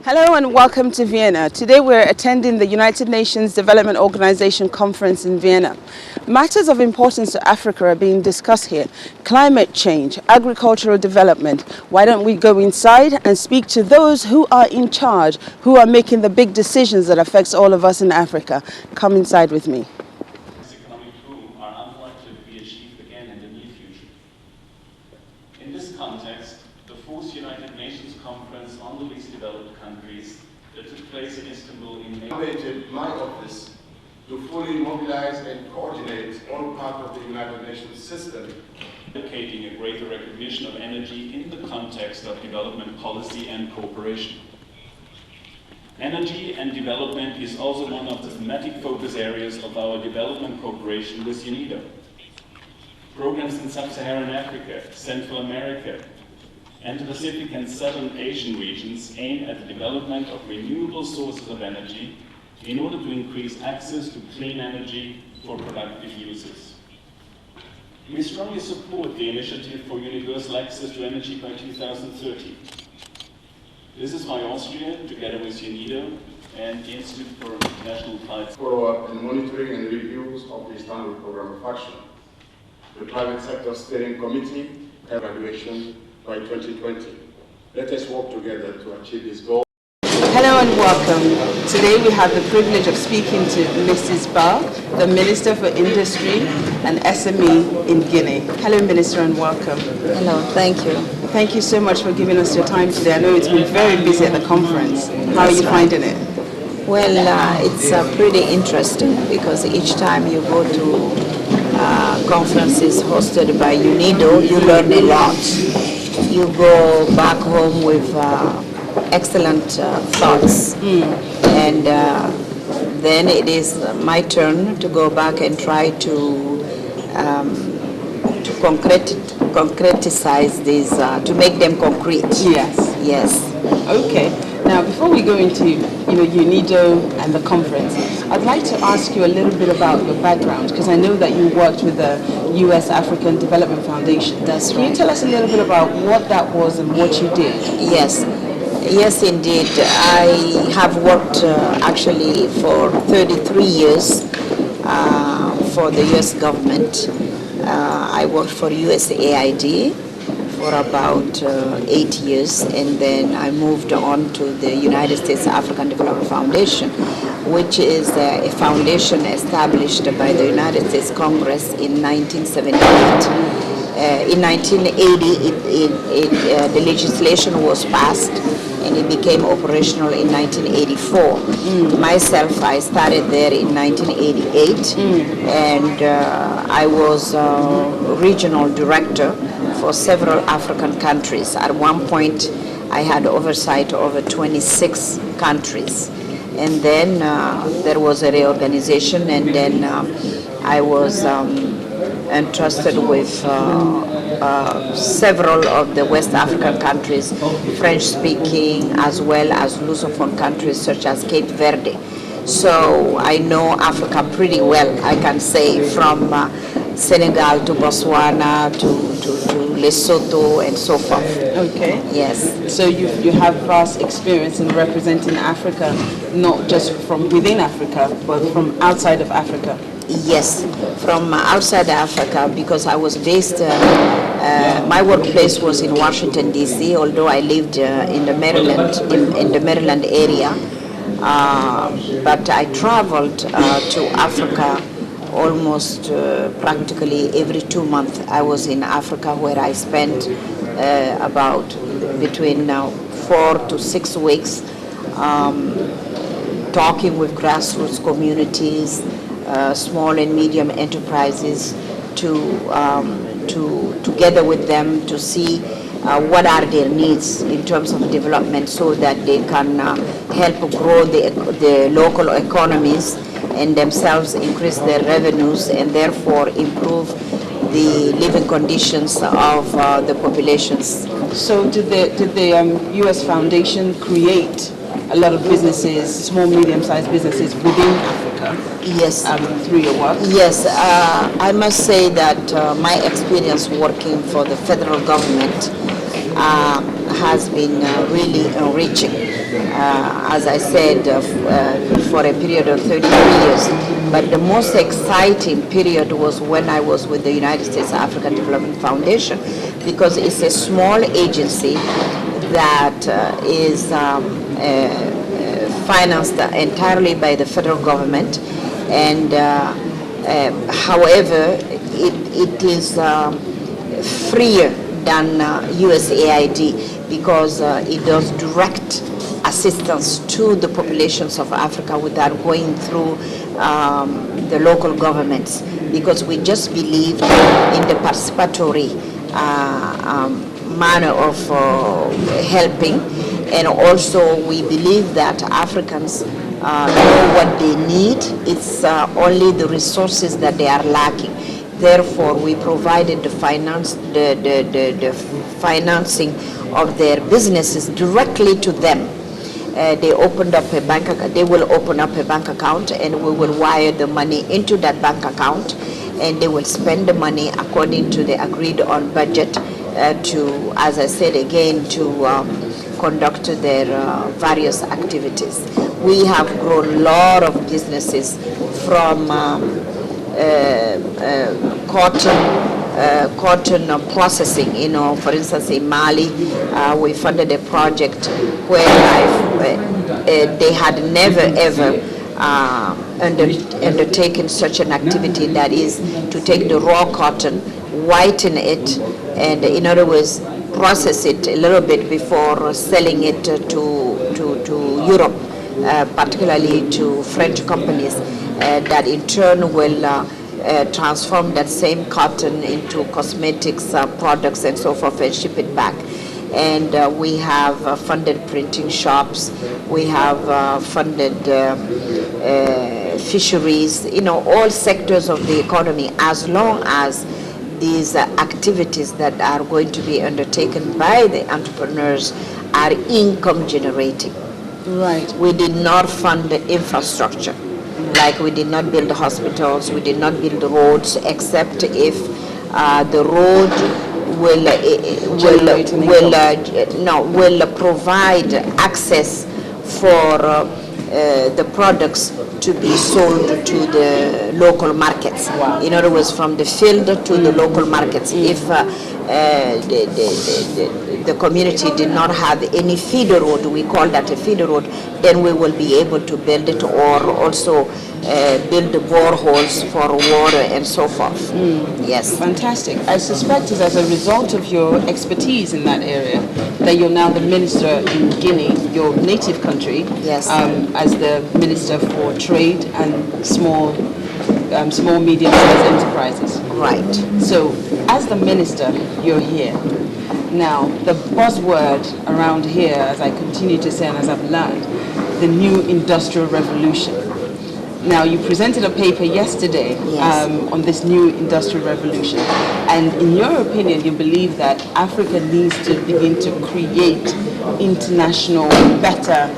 Hello and welcome to Vienna. Today we're attending the United Nations Development Organization conference in Vienna. Matters of importance to Africa are being discussed here. Climate change, agricultural development. Why don't we go inside and speak to those who are in charge, who are making the big decisions that affects all of us in Africa. Come inside with me. Economic boom are unlikely to be achieved again in the near future. In this context, the fourth United Nations Conference on the least developed countries that took place in Istanbul in May. My office to fully mobilize and coordinate all parts of the United Nations system, Advocating a greater recognition of energy in the context of development policy and cooperation. Energy and development is also one of the thematic focus areas of our development cooperation with UNIDO. Programs in Sub-Saharan Africa, Central America, and the Pacific and Southern Asian regions aim at the development of renewable sources of energy in order to increase access to clean energy for productive uses. We strongly support the initiative for universal access to energy by 2030. This is why Austria, together with UNIDO and the Institute for National Applied follow-up and monitoring and reviews of the Istanbul Program of Action. The Private Sector Steering Committee evaluation by 2020. Let us work together to achieve this goal. Hello and welcome. Today we have the privilege of speaking to Mrs. Ba, the Minister for Industry and SME in Guinea. Hello Minister and welcome. Hello, thank you. Thank you so much for giving us your time today. I know it's been very busy at the conference. How are you finding it? Well, it's pretty interesting because each time you go to conferences hosted by UNIDO, you learn a lot. You go back home with excellent thoughts, and then it is my turn to go back and try to concretize these, to make them concrete. Yes. Okay. Now, before we go into UNIDO and the conference, I'd like to ask you a little bit about your background, because I know that you worked with the U.S. African Development Foundation. That's right. Can you tell us a little bit about what that was and what you did? Yes, indeed. I have worked actually for 33 years for the U.S. government. I worked for USAID for about 8 years, and then I moved on to the United States African Development Foundation, which is a foundation established by the United States Congress in 1978. In 1980, the legislation was passed and it became operational in 1984. Myself, I started there in 1988, and I was regional director for several African countries. At one point, I had oversight over 26 countries. And then there was a reorganization, and then I was entrusted with several of the West African countries, French-speaking as well as Lusophone countries such as Cape Verde. So I know Africa pretty well, I can say, from Senegal to Botswana to Lesotho and so forth. Okay. Yes. So you have vast experience in representing Africa, not just from within Africa, but from outside of Africa. Yes, from outside Africa, because I was based, my workplace was in Washington, D.C., although I lived in the Maryland area. But I traveled to Africa almost practically every 2 months. I was in Africa, where I spent about between 4 to 6 weeks talking with grassroots communities, small and medium enterprises, together with them to see what are their needs in terms of development, so that they can help grow the local economies and themselves increase their revenues and therefore improve the living conditions of the populations. So did the U.S. Foundation create a lot of businesses, small, medium-sized businesses within Africa? Yes. Through your work? Yes. I must say that my experience working for the federal government has been really enriching. As I said, for a period of 33 years. But the most exciting period was when I was with the United States African Development Foundation, because it's a small agency that is financed entirely by the federal government, and however, it is freer than USAID because it does direct assistance to the populations of Africa without going through the local governments, because we just believe in the participatory manner of helping, and also we believe that Africans know what they need. It's only the resources that they are lacking. Therefore, we provided the financing of their businesses directly to them. They opened up a bank account. They will open up a bank account, and we will wire the money into that bank account, and they will spend the money according to the agreed on budget to, as I said again, to conduct their various activities. We have grown a lot of businesses from cotton processing. You know, for instance, in Mali, we funded a project where they had never ever undertaken such an activity, that is to take the raw cotton, whiten it, and in other words, process it a little bit before selling it to Europe, particularly to French companies, that in turn will transform that same cotton into cosmetics products and so forth, and ship it back. And we have funded printing shops, we have funded fisheries, you know, all sectors of the economy, as long as these activities that are going to be undertaken by the entrepreneurs are income generating. Right. We did not fund the infrastructure. Like we did not build hospitals, we did not build roads, except if the road will provide access for the products to be sold to the local markets. Wow. In other words, from the field to the local markets. If the community did not have any feeder road, we call that a feeder road, then we will be able to build it, or also build the boreholes for water and so forth. Yes. Fantastic. I suspect it's as a result of your expertise in that area that you're now the minister in Guinea, your native country. Yes. As the Minister for Trade and small, medium-sized enterprises. Right. So, as the minister, you're here. Now, the buzzword around here, as I continue to say and as I've learned, the new industrial revolution. Now, you presented a paper yesterday on this new industrial revolution, and in your opinion, you believe that Africa needs to begin to create better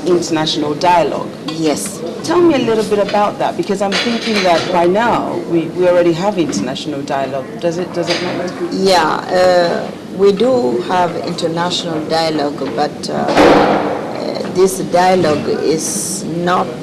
international dialogue. Yes. Tell me a little bit about that, because I'm thinking that by now we already have international dialogue. Does it not? Yeah, we do have international dialogue, but this dialogue is not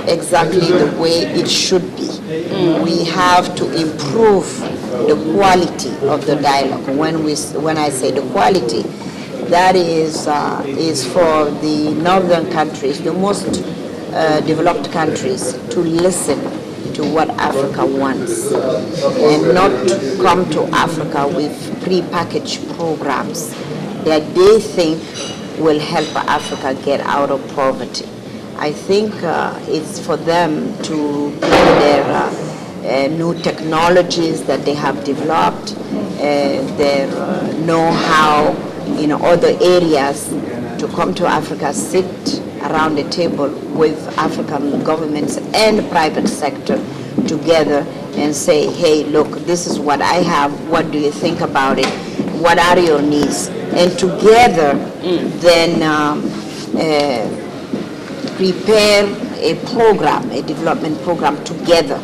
exactly the way it should be. We have to improve the quality of the dialogue. When I say the quality, that is for the northern countries, the most developed countries, to listen to what Africa wants, and not come to Africa with pre-packaged programs that they think will help Africa get out of poverty. I think it's for them to bring their new technologies that they have developed, their know-how in other areas, to come to Africa, sit around the table with African governments and private sector together and say, hey, look, this is what I have, what do you think about it, what are your needs? And together then prepare a program, a development program together